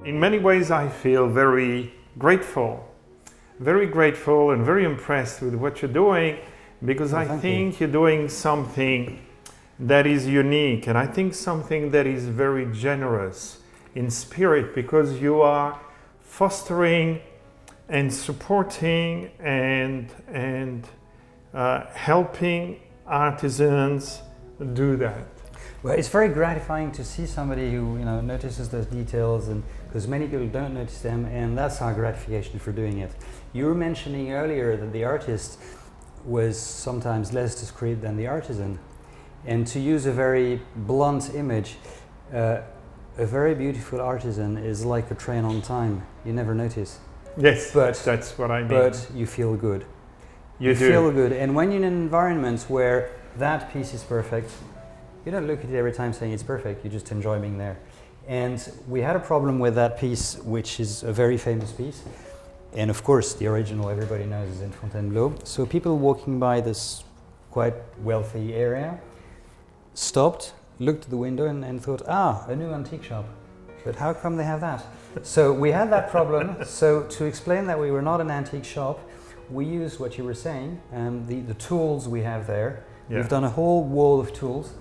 in many ways I feel very grateful and very impressed with what you're doing, because I think you're doing something that is unique, and I think something that is very generous in spirit, because you are fostering and supporting and helping artisans do that. Well, it's very gratifying to see somebody who notices those details, and because many people don't notice them, and that's our gratification for doing it. You were mentioning earlier that the artist was sometimes less discreet than the artisan, and to use a very blunt image, a very beautiful artisan is like a train on time. You never notice. Yes, but that's what I mean. But you feel good. You do. feel good, and when you're in an environment where that piece is perfect, you don't look at it every time saying it's perfect, you just enjoy being there. And we had a problem with that piece, which is a very famous piece. And of course, the original everybody knows is in Fontainebleau. So people walking by this quite wealthy area stopped, looked at the window and thought, a new antique shop. But how come they have that? So we had that problem. So to explain that we were not an antique shop, we used what you were saying, the tools we have there. Yeah. We've done a whole wall of tools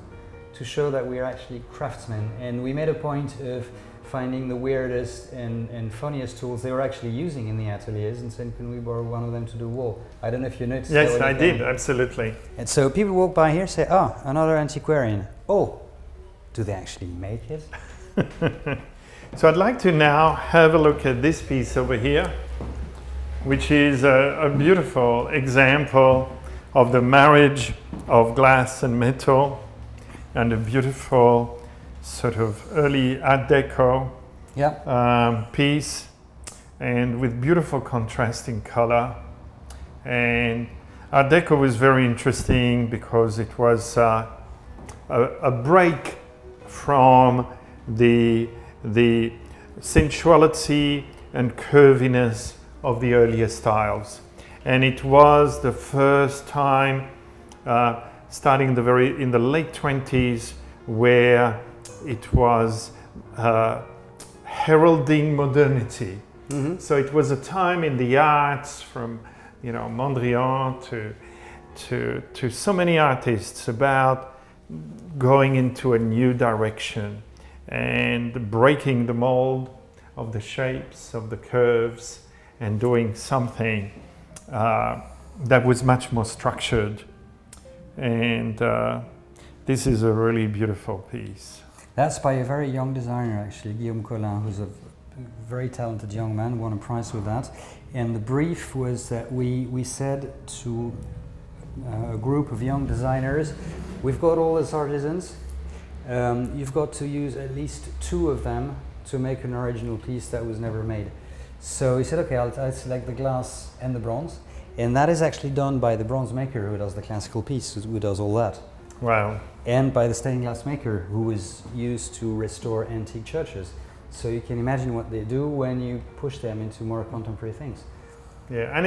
to show that we are actually craftsmen, and we made a point of finding the weirdest and funniest tools they were actually using in the ateliers and saying, can we borrow one of them to do a wall? I don't know if you noticed. Yes, I did, absolutely. And so people walk by here, say, another antiquarian. Oh, do they actually make it? So I'd like to now have a look at this piece over here, which is a beautiful example of the marriage of glass and metal, and a beautiful sort of early Art Deco piece, and with beautiful contrasting color. And Art Deco was very interesting because it was a break from the sensuality and curviness of the earlier styles. And it was the first time, starting in the late 20s, where it was heralding modernity. Mm-hmm. So it was a time in the arts, from Mondrian to so many artists, about going into a new direction and breaking the mold of the shapes, of the curves, and doing something that was much more structured. And this is a really beautiful piece. That's by a very young designer, actually, Guillaume Collin, who's a very talented young man, won a prize with that. And the brief was that we said to a group of young designers, we've got all these artisans, you've got to use at least 2 of them to make an original piece that was never made. So he said, okay, I'll select the glass and the bronze. And that is actually done by the bronze maker who does the classical piece, who does all that. Wow. And by the stained glass maker who is used to restore antique churches. So you can imagine what they do when you push them into more contemporary things. Yeah, and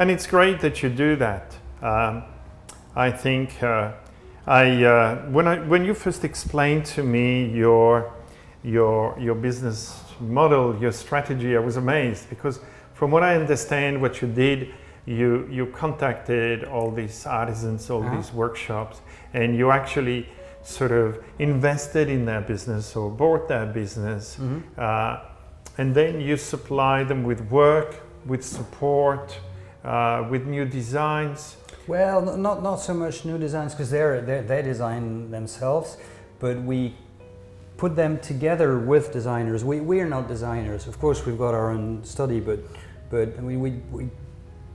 it's great that you do that. I think when you first explained to me your business model, your strategy, I was amazed, because from what I understand, what you did, you contacted all these artisans, all these workshops, and you actually sort of invested in their business or bought their business, and then you supply them with work, with support, with new designs. Well, not so much new designs, because they design themselves, but we put them together with designers. We are not designers. Of course, we've got our own study, but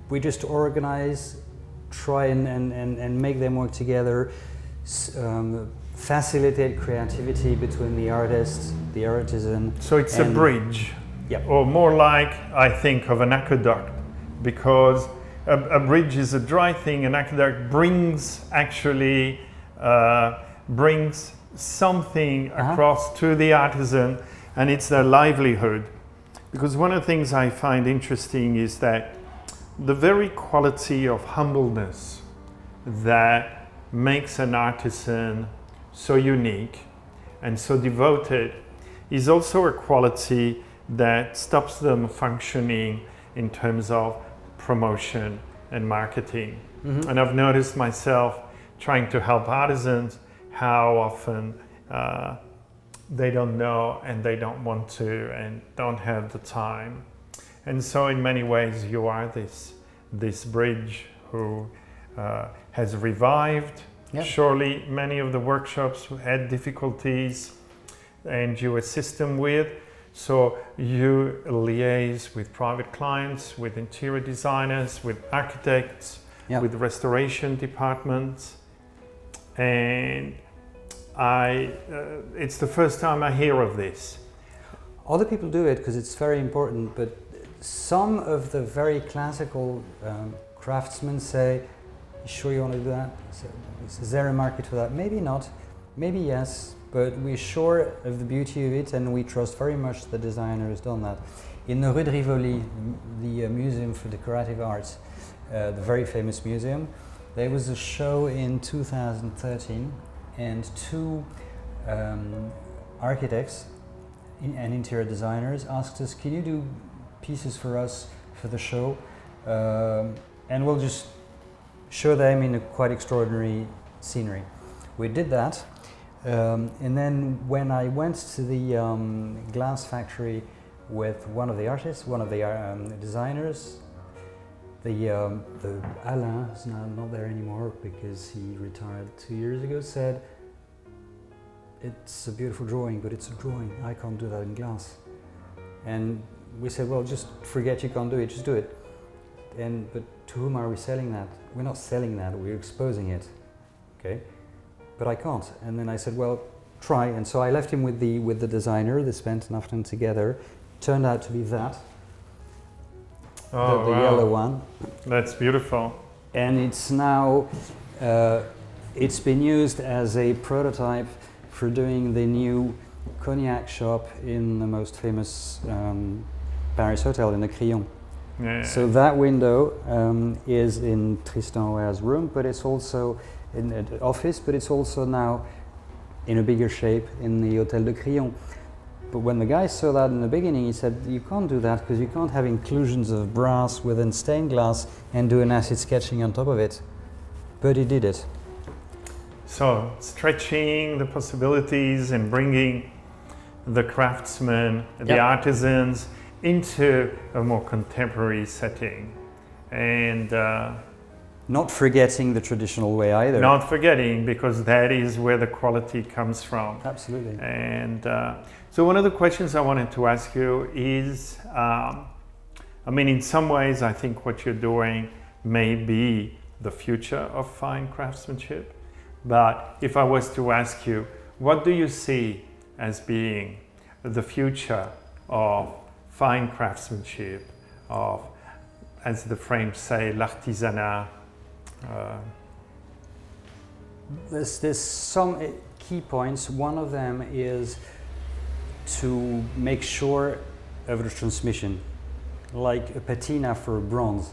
we just organize, try and make them work together, facilitate creativity between the artist, the artisan. So it's a bridge, or more like, I think, of an aqueduct, because a bridge is a dry thing. An aqueduct brings something across to the artisan, and it's their livelihood. Because one of the things I find interesting is that the very quality of humbleness that makes an artisan so unique and so devoted is also a quality that stops them functioning in terms of promotion and marketing. And I've noticed myself trying to help artisans how often they don't know and they don't want to and don't have the time. And so in many ways you are this bridge who has revived. Yep. Surely many of the workshops had difficulties and you assist them with. So you liaise with private clients, with interior designers, with architects, Yep. with restoration departments. And it's the first time I hear of this. Other people do it because it's very important, but some of the very classical craftsmen say, "You sure you want to do that? So, is there a market for that?" Maybe not, maybe yes, but we're sure of the beauty of it and we trust very much the designer has done that. In the Rue de Rivoli, the Museum for Decorative Arts, the very famous museum, there was a show in 2013 and two architects and interior designers asked us, "Can you do pieces for us for the show? And we'll just show them in a quite extraordinary scenery." We did that, and then when I went to the glass factory with one of the artists, one of the designers, the Alain, who's now not there anymore because he retired 2 years ago, said, "It's a beautiful drawing, but it's a drawing. I can't do that in glass." And we said, "Well, just forget you can't do it, just do it." But to whom are we selling that? We're not selling that, we're exposing it. Okay, but I can't. And then I said, "Well, try." And so I left him with the designer. They spent an afternoon together. Turned out to be that. Oh, the wow. yellow one. That's beautiful. And it's now, it's been used as a prototype for doing the new cognac shop in the most famous Paris hotel in the Crillon. Yeah. So that window is in Tristan Ware's room, but it's also in the office, but it's also now in a bigger shape in the Hotel de Crillon. But when the guy saw that in the beginning, he said, "You can't do that because you can't have inclusions of brass within stained glass and do an acid sketching on top of it." But he did it. So stretching the possibilities and bringing the craftsmen, the Yep. artisans into a more contemporary setting. And Not forgetting the traditional way either. not forgetting, because that is where the quality comes from. Absolutely. And so one of the questions I wanted to ask you is, in some ways I think what you're doing may be the future of fine craftsmanship. But if I was to ask you, what do you see as being the future of fine craftsmanship, of, as the French say, l'artisanat? There's some key points. One of them is to make sure of the transmission, like a patina for bronze.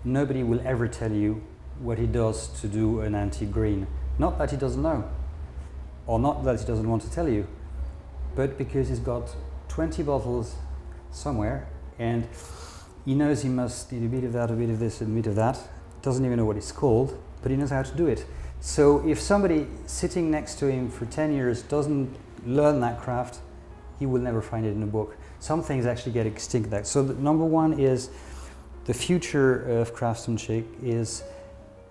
Nobody will ever tell you what he does to do an antique green. Not that he doesn't know, or not that he doesn't want to tell you, but because he's got 20 bottles somewhere and he knows he must need a bit of that, a bit of this, and a bit of that. Doesn't even know what it's called, but he knows how to do it. So if somebody sitting next to him for 10 years doesn't learn that craft, he will never find it in a book. Some things actually get extinct. So number one is the future of craftsmanship is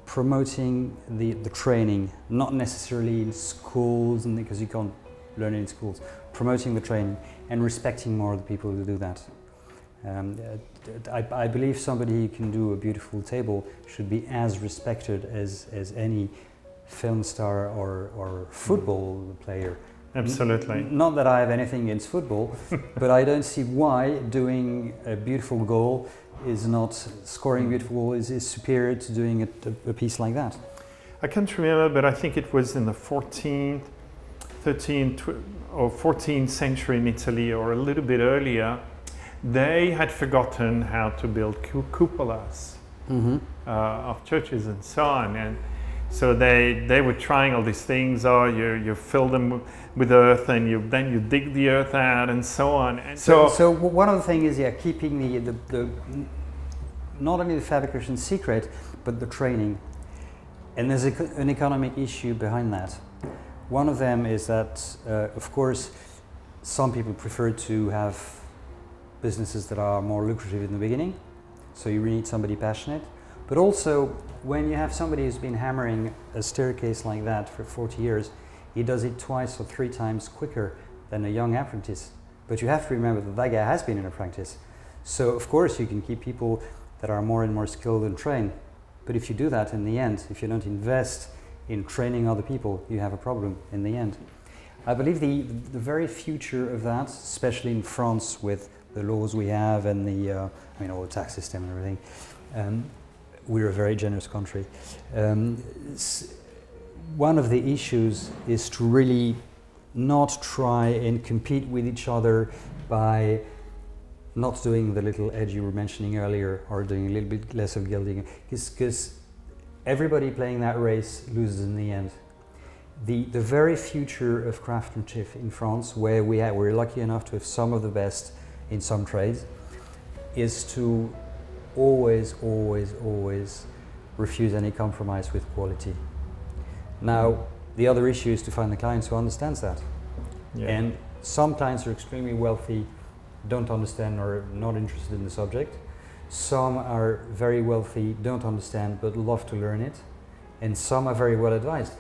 promoting the training, not necessarily in schools, and because you can't learn it in schools. Promoting the training and respecting more of the people who do that. I believe somebody who can do a beautiful table should be as respected as any film star or football player. Absolutely. Not that I have anything against football, but I don't see why doing a beautiful goal is not, scoring a beautiful goal is superior to doing a piece like that. I can't remember, but I think it was in the 14th, 13th or 14th century in Italy, or a little bit earlier. They had forgotten how to build cupolas of churches and so on, and So they were trying all these things. Oh, you fill them with earth, and then you dig the earth out, and so on. And so one of the things is keeping the not only the fabrication secret, but the training. And there's an economic issue behind that. One of them is that, of course, some people prefer to have businesses that are more lucrative in the beginning. So you really need somebody passionate. But also, when you have somebody who's been hammering a staircase like that for 40 years, he does it 2 or 3 times quicker than a young apprentice. But you have to remember that that guy has been in a practice. So of course you can keep people that are more and more skilled and trained. But if you do that in the end, if you don't invest in training other people, you have a problem in the end. I believe the very future of that, especially in France with the laws we have and all the tax system and everything, we're a very generous country. One of the issues is to really not try and compete with each other by not doing the little edge you were mentioning earlier, or doing a little bit less of gilding, because everybody playing that race loses in the end. The very future of craftsmanship in France, where we're lucky enough to have some of the best in some trades, is to always refuse any compromise with quality. Now, the other issue is to find the clients who understands that. Yeah. And some clients are extremely wealthy, don't understand or not interested in the subject. Some are very wealthy, don't understand, but love to learn it. And some are very well advised.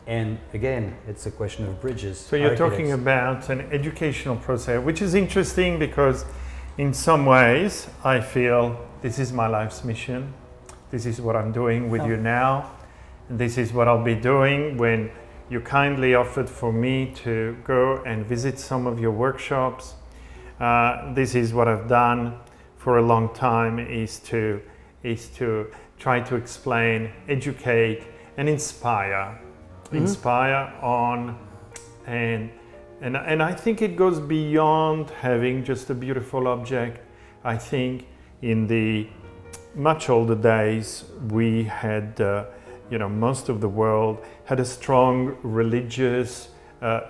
And again, it's a question of bridges. So you're talking about an educational process, which is interesting because in some ways I feel this is my life's mission. This is what I'm doing with you now. And this is what I'll be doing when you kindly offered for me to go and visit some of your workshops. This is what I've done for a long time, is to try to explain, educate, and inspire. Inspire on, and I think it goes beyond having just a beautiful object. I think in the much older days we had, most of the world had a strong religious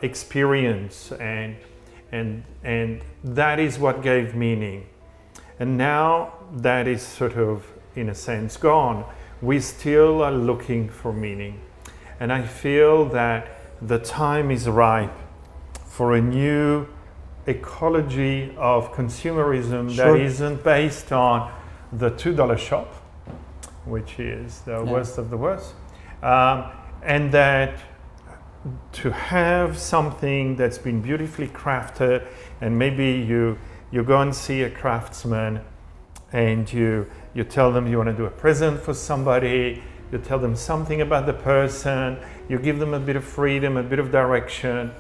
experience, and that is what gave meaning. And now that is sort of, in a sense, gone. We still are looking for meaning. And I feel that the time is ripe for a new ecology of consumerism that isn't based on the $2 shop, which is the worst of the worst, and that to have something that's been beautifully crafted, and maybe you go and see a craftsman and you tell them you want to do a present for somebody. You tell them something about the person, you give them a bit of freedom, a bit of direction,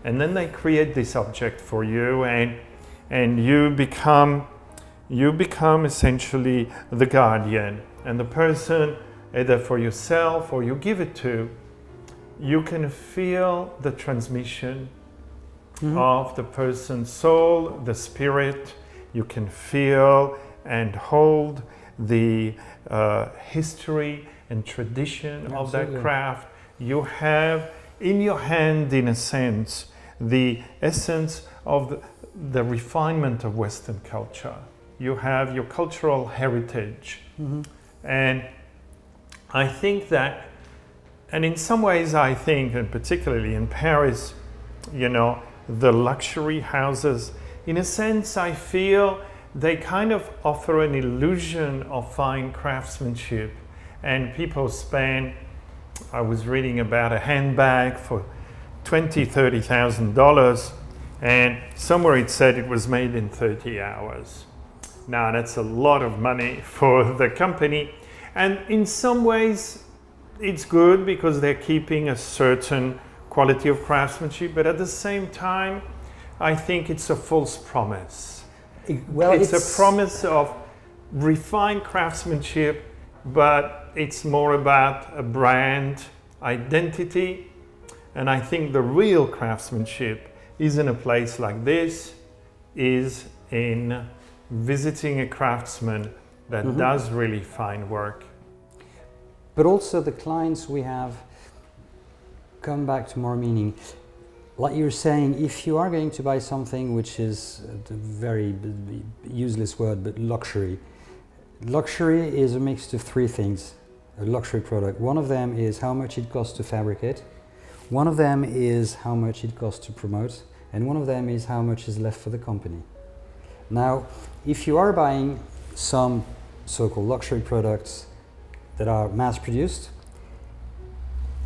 and then they create this object for you, and you become essentially the guardian. And the person, either for yourself or you give it to, you can feel the transmission of the person's soul, the spirit. You can feel and hold the history and tradition of that craft. You have in your hand, in a sense, the essence of the refinement of Western culture. You have your cultural heritage. And I think that, and in some ways I think, and particularly in Paris, the luxury houses, in a sense I feel they kind of offer an illusion of fine craftsmanship. And people spend, I was reading about a handbag for $20,000-$30,000, and somewhere it said it was made in 30 hours. Now that's a lot of money for the company, and in some ways it's good because they're keeping a certain quality of craftsmanship, but at the same time I think it's a false promise. It's a promise of refined craftsmanship, but it's more about a brand identity. And I think the real craftsmanship is in a place like this, is in visiting a craftsman that does really fine work. But also the clients we have come back to more meaning. Like you're saying, if you are going to buy something which is a very useless word, but luxury. Luxury is a mix of three things, a luxury product. One of them is how much it costs to fabricate. One of them is how much it costs to promote. And one of them is how much is left for the company. Now, if you are buying some so-called luxury products that are mass-produced,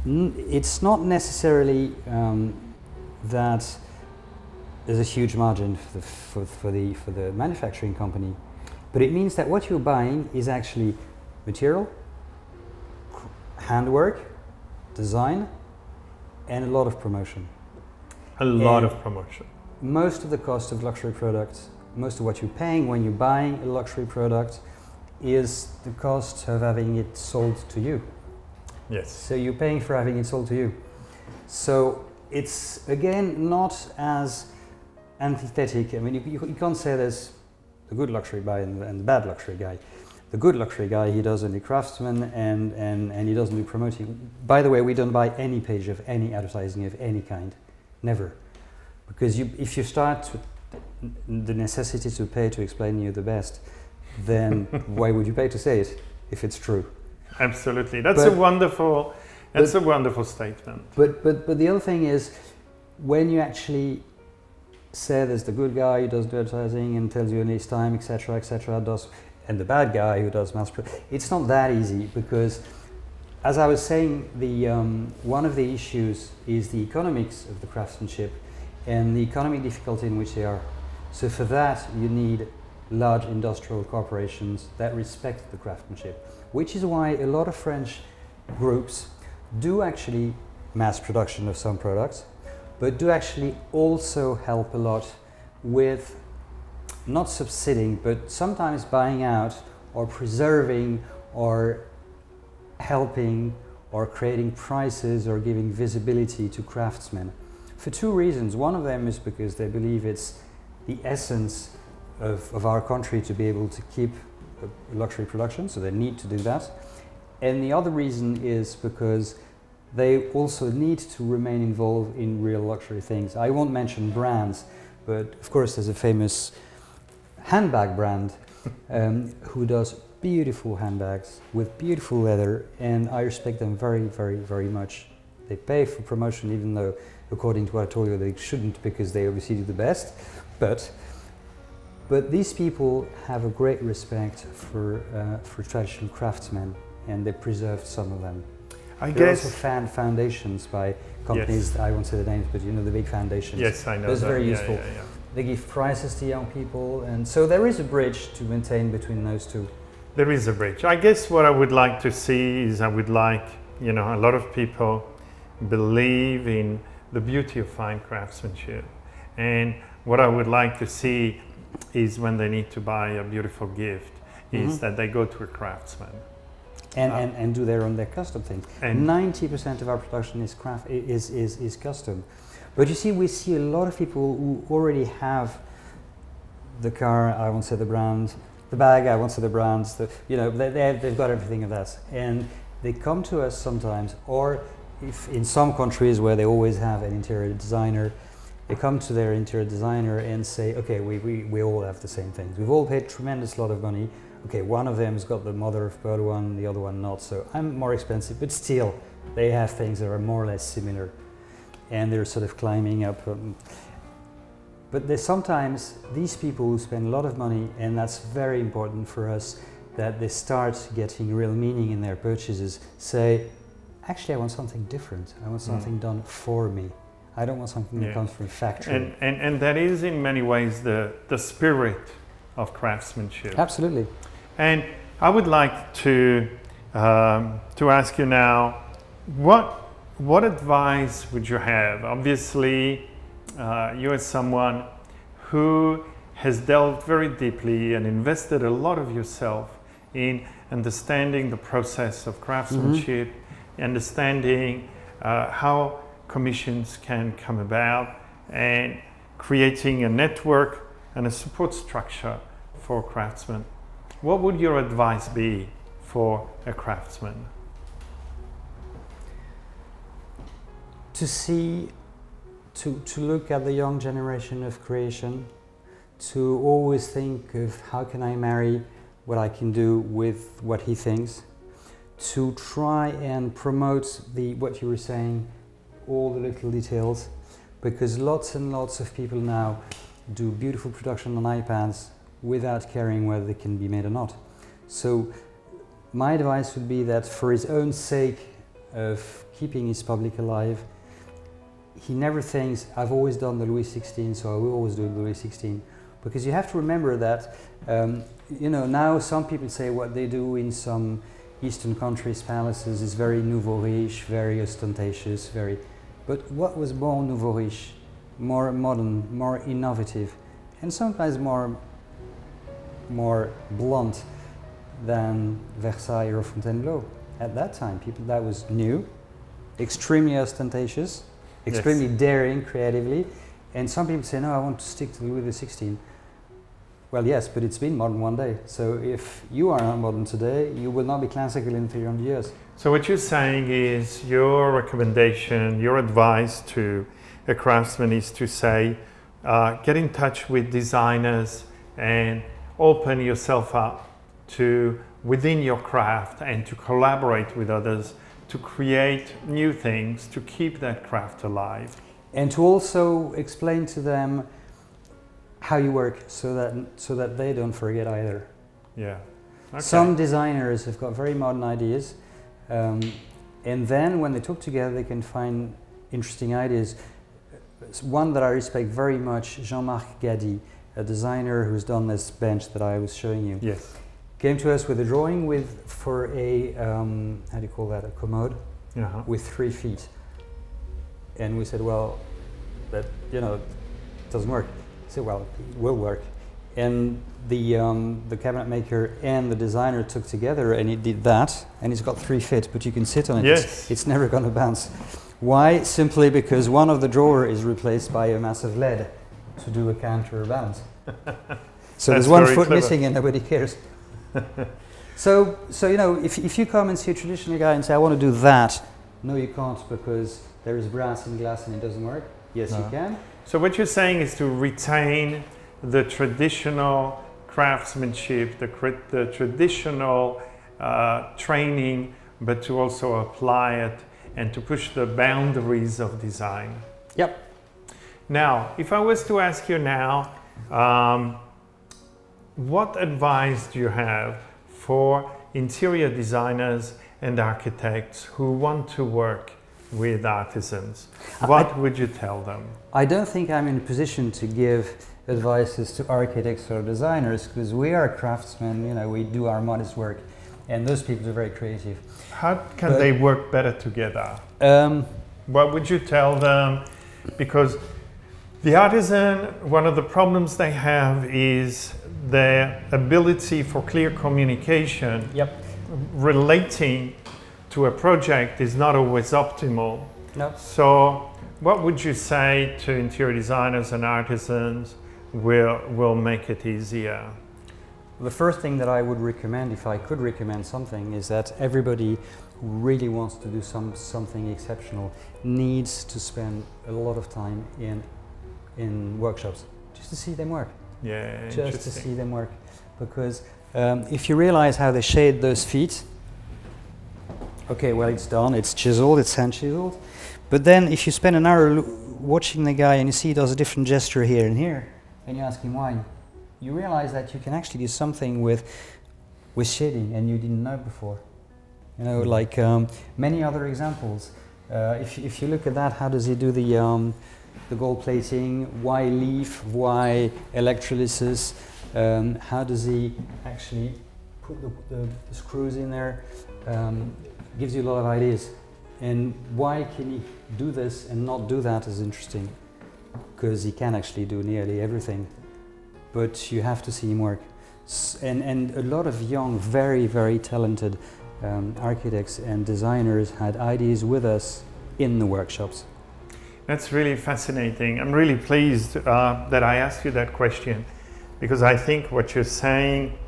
it's not necessarily that there's a huge margin for the manufacturing company, but it means that what you're buying is actually material, handwork, design, and a lot of promotion. A lot of promotion. Most of the cost of luxury products, most of what you're paying when you're buying a luxury product is the cost of having it sold to you. Yes. So you're paying for having it sold to you. So it's, again, not as antithetic. I mean, you can't say there's the good luxury guy and the bad luxury guy. The good luxury guy, he does only craftsman and he doesn't do promoting. By the way, we don't buy any page of any advertising of any kind. Never. Because if you start the necessity to pay to explain you the best, then why would you pay to say it if it's true? Absolutely. That's a wonderful statement. But the other thing is, when you actually say there's the good guy who does the advertising and tells you in his time, etc., and the bad guy who does it's not that easy, because as I was saying, one of the issues is the economics of the craftsmanship and the economic difficulty in which they are. So for that, you need large industrial corporations that respect the craftsmanship, which is why a lot of French groups do actually mass production of some products, but do actually also help a lot with not subsidizing, but sometimes buying out or preserving or helping or creating prices or giving visibility to craftsmen. For two reasons. One of them is because they believe it's the essence of our country to be able to keep luxury production, so they need to do that. And the other reason is because they also need to remain involved in real luxury things. I won't mention brands, but of course there's a famous handbag brand who does beautiful handbags with beautiful leather, and I respect them very, very, very much. They pay for promotion, even though, according to what I told you, they shouldn't, because they obviously do the best. But these people have a great respect for traditional craftsmen, and they preserved some of them. There are also foundations by companies, yes. I won't say the names, but you know, the big foundations. Yes, I know. Those are very useful. Yeah. They give prizes to young people, and so there is a bridge to maintain between those two. There is a bridge. I guess what I would like to see is, I would like, a lot of people believe in the beauty of fine craftsmanship. And what I would like to see is, when they need to buy a beautiful gift, is that they go to a craftsman. And do their custom thing. 90% of our production is is custom. But you see, we see a lot of people who already have the car, I won't say the brand, the bag, I won't say the brands, they've got everything of that. And they come to us sometimes, or if in some countries where they always have an interior designer, they come to their interior designer and say, okay, we all have the same things. We've all paid tremendous lot of money. Okay, one of them's got the mother of pearl one, the other one not, so I'm more expensive, but still, they have things that are more or less similar. And they're sort of climbing up. But there's sometimes these people who spend a lot of money, and that's very important for us, that they start getting real meaning in their purchases, say, actually I want something different. I want something done for me. I don't want something that comes from a factory. And that is in many ways the spirit of craftsmanship. Absolutely. And I would like to ask you now, what advice would you have? Obviously, you as someone who has delved very deeply and invested a lot of yourself in understanding the process of craftsmanship, understanding how commissions can come about, and creating a network and a support structure for craftsmen. What would your advice be for a craftsman? to see, to look at the young generation of creation, to always think of how can I marry what I can do with what he thinks, to try and promote what you were saying, all the little details, because lots and lots of people now do beautiful production on iPads without caring whether they can be made or not. So my advice would be that for his own sake of keeping his public alive, he never thinks, I've always done the Louis XVI, so I will always do the Louis XVI. Because you have to remember that, now some people say what they do in some Eastern countries' palaces is very nouveau riche, very ostentatious, but what was more nouveau riche, more modern, more innovative, and sometimes more blunt than Versailles or Fontainebleau? At that time, that was new, extremely ostentatious, extremely daring creatively, and some people say, no, I want to stick to Louis XVI. Well, yes, but it's been modern one day. So if you are not modern today, you will not be classical in 300 years. So what you're saying is your recommendation, your advice to a craftsman is to say, get in touch with designers and open yourself up to within your craft and to collaborate with others to create new things, to keep that craft alive. And to also explain to them how you work so that they don't forget either. Yeah. Okay. Some designers have got very modern ideas, and then when they talk together they can find interesting ideas. One that I respect very much, Jean-Marc Gady, a designer who's done this bench that I was showing you. Yes. Came to us with a drawing for a how do you call that, a commode with 3 feet, and we said, well, that doesn't work. He said, well, it will work, and the cabinet maker and the designer took together and he did that, and it's got 3 feet, but you can sit on it. Yes. It's never going to bounce. Why? Simply because one of the drawer is replaced by a massive lead to do a counterbalance. So there's 1 foot missing and nobody cares. So if you come and see a traditional guy and say, I want to do that, no, you can't, because there is brass and glass and it doesn't work. Yes, you can. So what you're saying is to retain the traditional craftsmanship, the traditional training, but to also apply it and to push the boundaries of design. Yep. Now, if I was to ask you now, what advice do you have for interior designers and architects who want to work with artisans? What would you tell them? I don't think I'm in a position to give advices to architects or designers, because we are craftsmen, we do our modest work, and those people are very creative. How can they work better together? What would you tell them? Because the artisan, one of the problems they have is their ability for clear communication. Yep. Relating to a project is not always optimal. No. So what would you say to interior designers and artisans will make it easier? The first thing that I would recommend, if I could recommend something, is that everybody who really wants to do something exceptional needs to spend a lot of time in workshops, just to see them work. Yeah, just to see them work. Because if you realize how they shade those feet, okay, well, it's done, it's chiseled, it's hand chiseled. But then if you spend an hour watching the guy and you see he does a different gesture here and here, and you ask him why, you realize that you can actually do something with shading and you didn't know before. Like many other examples. If you look at that, how does he do the gold plating? Why leaf? Why electrolysis? How does he actually put the screws in there? Gives you a lot of ideas. And why can he do this and not do that is interesting, because he can actually do nearly everything, but you have to see him work. And a lot of young, very, very talented architects and designers had ideas with us in the workshops. That's really fascinating. I'm really pleased that I asked you that question, because I think what you're saying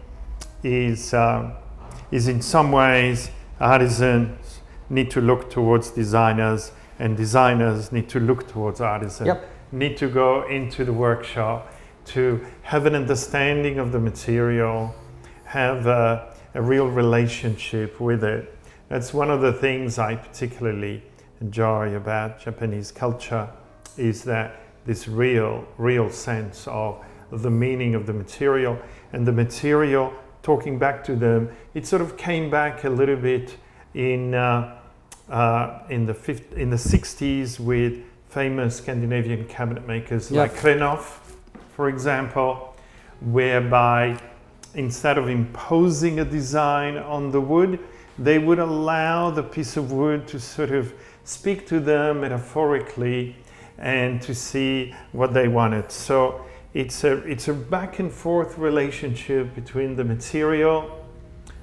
is in some ways artisans need to look towards designers and designers need to look towards artisans, Yep. need to go into the workshop to have an understanding of the material, have a real relationship with it. That's one of the things I particularly enjoy about Japanese culture, is that this real sense of the meaning of the material, and the material, talking back to them, it sort of came back a little bit in the 60s with famous Scandinavian cabinet makers like Christophe, for example, whereby instead of imposing a design on the wood, they would allow the piece of wood to sort of speak to them metaphorically and to see what they wanted. So it's a back and forth relationship between the material,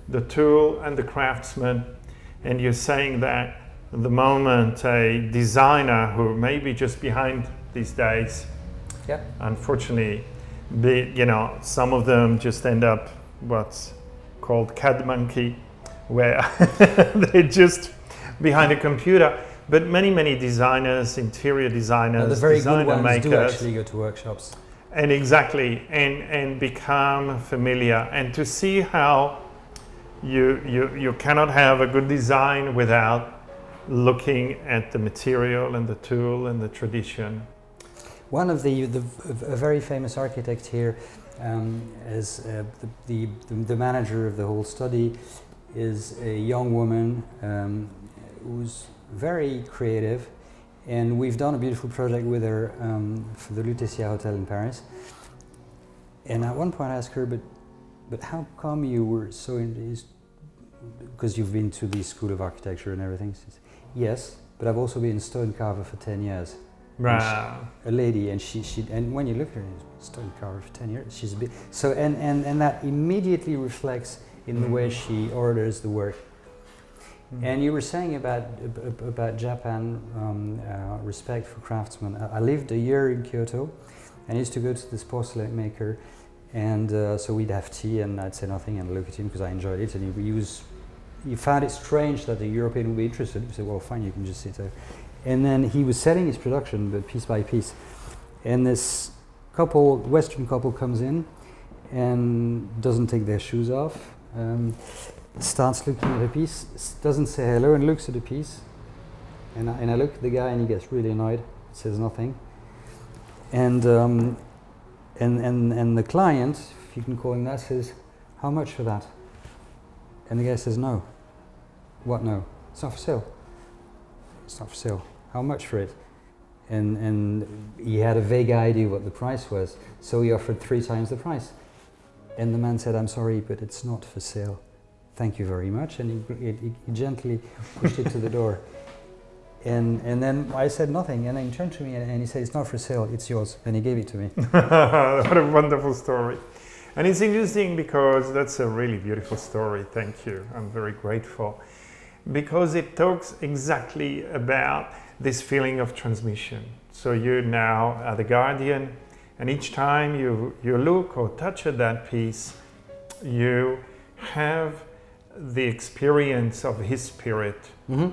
the tool, and the craftsman. And you're saying that the moment a designer who may be just behind these days, unfortunately, some of them just end up what's called CAD monkey, where they're just behind a computer. But many designers, interior designers, the very designer good ones makers, do actually go to workshops. And exactly, and become familiar, and to see how you cannot have a good design without looking at the material and the tool and the tradition. One of a very famous architect here, as the manager of the whole study, is a young woman who's very creative, and we've done a beautiful project with her for the Lutetia Hotel in Paris. And at one point I asked her, but how come you were so because you've been to the School of Architecture and everything? She said, yes, but I've also been a stone carver for 10 years. Wow. A lady, and she and when you look at her, stone carver for 10 years, she's a bit, so and that immediately reflects in the way she orders the work. And you were saying about Japan, respect for craftsmen. I lived a year in Kyoto, and I used to go to this porcelain maker, and so we'd have tea, and I'd say nothing and look at him because I enjoyed it. And he found it strange that a European would be interested. He said, "Well, fine, you can just sit there." And then he was selling his production, but piece by piece. And this Western couple, comes in and doesn't take their shoes off. Starts looking at a piece, doesn't say hello, and looks at the piece. And I look at the guy, and he gets really annoyed. Says nothing. And the client, if you can call him that, says, "How much for that?" And the guy says, "No." "What? No? It's not for sale." "It's not for sale. How much for it?" And he had a vague idea what the price was, so he offered 3 times the price. And the man said, "I'm sorry, but it's not for sale. Thank you very much." And he gently pushed it to the door. And then I said nothing, and then he turned to me and he said, "It's not for sale, it's yours." And he gave it to me. What a wonderful story. And it's interesting because that's a really beautiful story. Thank you. I'm very grateful. Because it talks exactly about this feeling of transmission. So you now are the guardian, and each time you look or touch at that piece, you have the experience of his spirit,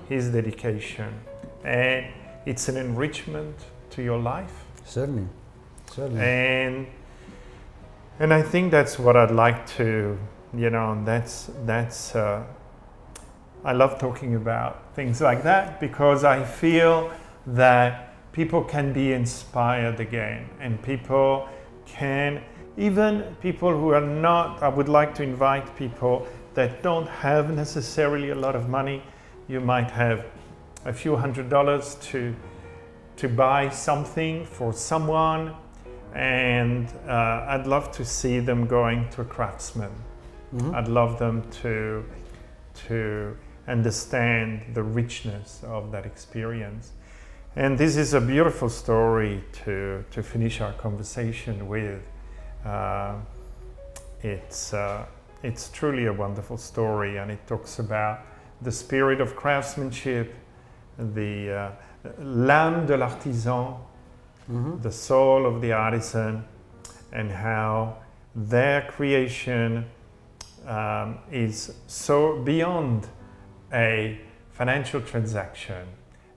his dedication, and it's an enrichment to your life. Certainly. And I think that's what I'd like to, I love talking about things like that, because I feel that people can be inspired again, and people can, even people who are not, I would like to invite people that don't have necessarily a lot of money. You might have a few $100s to buy something for someone, and I'd love to see them going to a craftsman. I'd love them to understand the richness of that experience. And this is a beautiful story to finish our conversation with. It's truly a wonderful story, and it talks about the spirit of craftsmanship, the l'âme de l'artisan, the soul of the artisan, and how their creation is so beyond a financial transaction,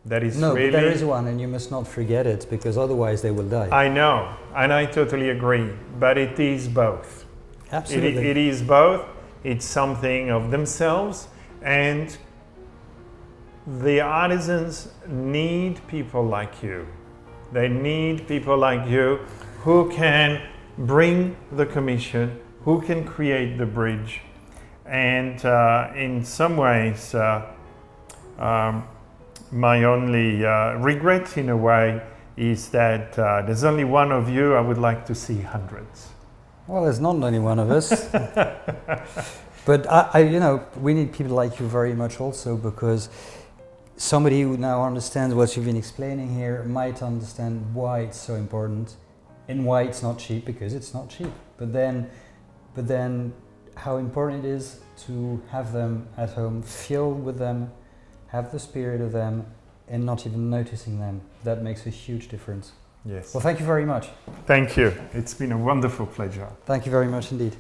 that is No, really... but there is one, and you must not forget it, because otherwise they will die. I know, and I totally agree, but it is both. Absolutely. It is both. It's something of themselves, and the artisans need people like you. They need people like you who can bring the commission, who can create the bridge. And in some ways, my only regret, in a way, is that there's only one of you. I would like to see hundreds. Well, there's not only one of us. But we need people like you very much also, because somebody who now understands what you've been explaining here might understand why it's so important and why it's not cheap, because it's not cheap. But then how important it is to have them at home, feel with them, have the spirit of them, and not even noticing them. That makes a huge difference. Yes. Well, thank you very much. Thank you. It's been a wonderful pleasure. Thank you very much indeed.